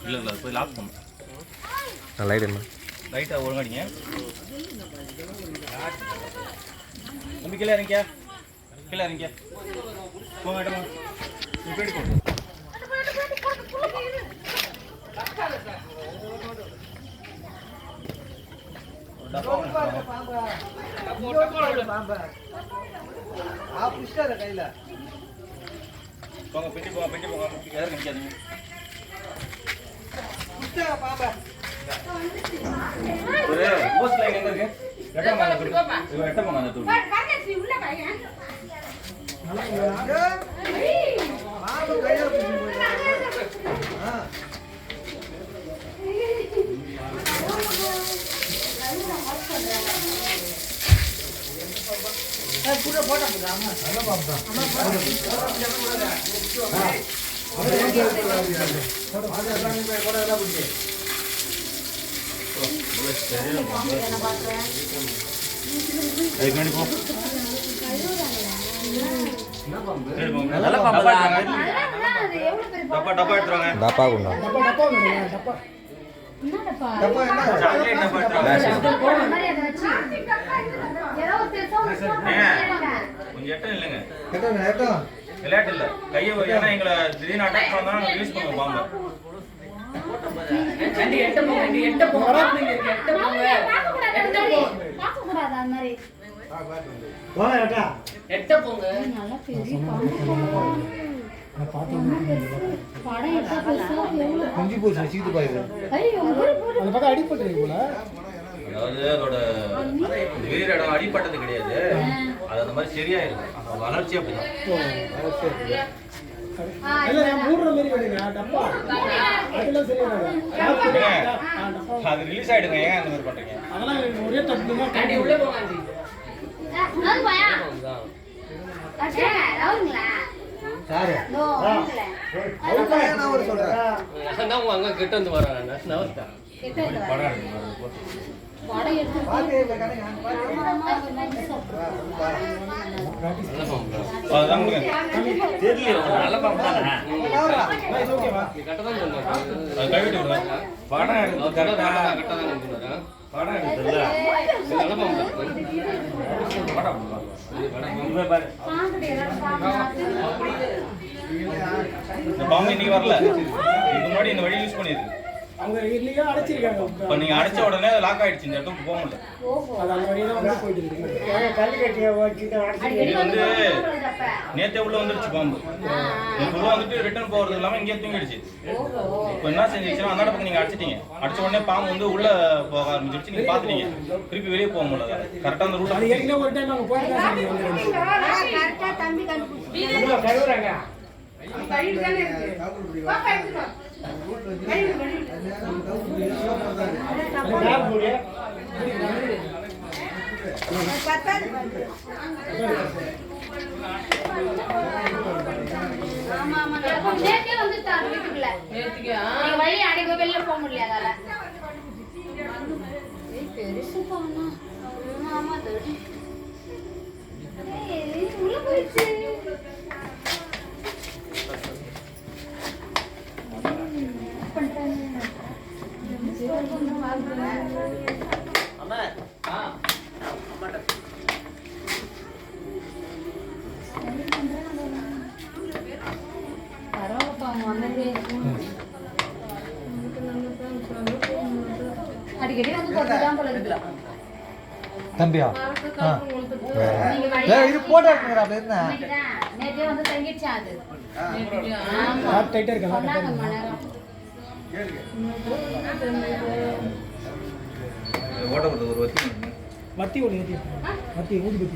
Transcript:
இல்லை இல்லை போய் லாக் பண்ணும். லைட் என்ன லைட்டாக ஒழுங்காடிங்க. தம்பி கீழே இறங்கிக்க, கீழே இறங்கிக்க. போங்க இடமா நீ போயிட்டு போங்க. போங்க பெட்டி போங்க, பெட்டி போங்க. யாரும் நிற்காதீங்க. ஒரு போஸ்ட் லைன் எங்க இருக்கு? எட்டமா அந்த தூள். இவ எட்டமா அந்த தூள். கரெக்ட் உள்ள கையா. பாபு கையா பிடிச்சு. கூட போடா போடாமா. நல்ல பாம்பா. விளையாட்டு இல்ல கையை ஏன்னா எங்களை திடீர்னு அட்டாக் பண்ணா யூஸ் பண்ணுவோம் பாம்பை. அதாவது அதோட வேறு இடம் அடிப்பட்டது கிடையாது, அது அந்த மாதிரி சரியாயிருக்கு. அந்த வளர்ச்சி அப்படிதான். அது ரிலீஸ் ஆயிடுங்க. ஏன் அந்த மாதிரி பண்றீங்க? கிட்ட வந்து வர இன்னைக்கு வரல, இதுக்கு முன்னாடி இந்த வழி யூஸ் பண்ணிருக்கு. அவங்க இல்லையா அடைச்சிருக்காங்க. இப்போ நீங்க அடைச்ச உடனே லாக் ஆயிடுச்சு, இந்த இடத்துக்கு போக முடியல. அது அந்த வழியா வந்து போயிட்டு இருக்கு. இது வந்து நேத்தே உள்ள வந்துருச்சு பாம்பு. இது உள்ள வந்துட்டு ரிட்டர்ன் போறது இல்லாம இங்கே தூங்கிடுச்சு. இப்போ என்ன செஞ்சிச்சுன்னா அந்த பக்கம் நீங்க அடிச்சிட்டீங்க. அடிச்ச உடனே பாம்பு வந்து உள்ள போக ஆரம்பிச்சிருச்சு. நீங்க பாத்துட்டீங்க, திருப்பி வெளியே போக முடியல. கரெக்டா அந்த ரூட் அது எங்க ஒரு டைம் அங்க போயிட்டு கரெக்ட்டா தம்பி கண்டுபிடிச்சு உள்ள கழுவுறாங்க. கையில தானே இருக்கு. பாப்பா எடுத்துக்கோ. வழி அடைக்க வெளில போக முடியாது. அதால பெருசு போனா ஆமா தோடி உள்ள போயிடுச்சு. அடிக்கடி வந்து கொத்துதான் போல இருக்கு. தம்பியா இது போட்டோ எடுக்கறா பேர்னா நேத்தே வந்து தங்கிடுச்சு. அது டைட்டா இருக்கா? சொன்னாங்க மணரம் ஓட்ட ஒரு வத்தி ஒன்று வத்தி ஊதி பத்தி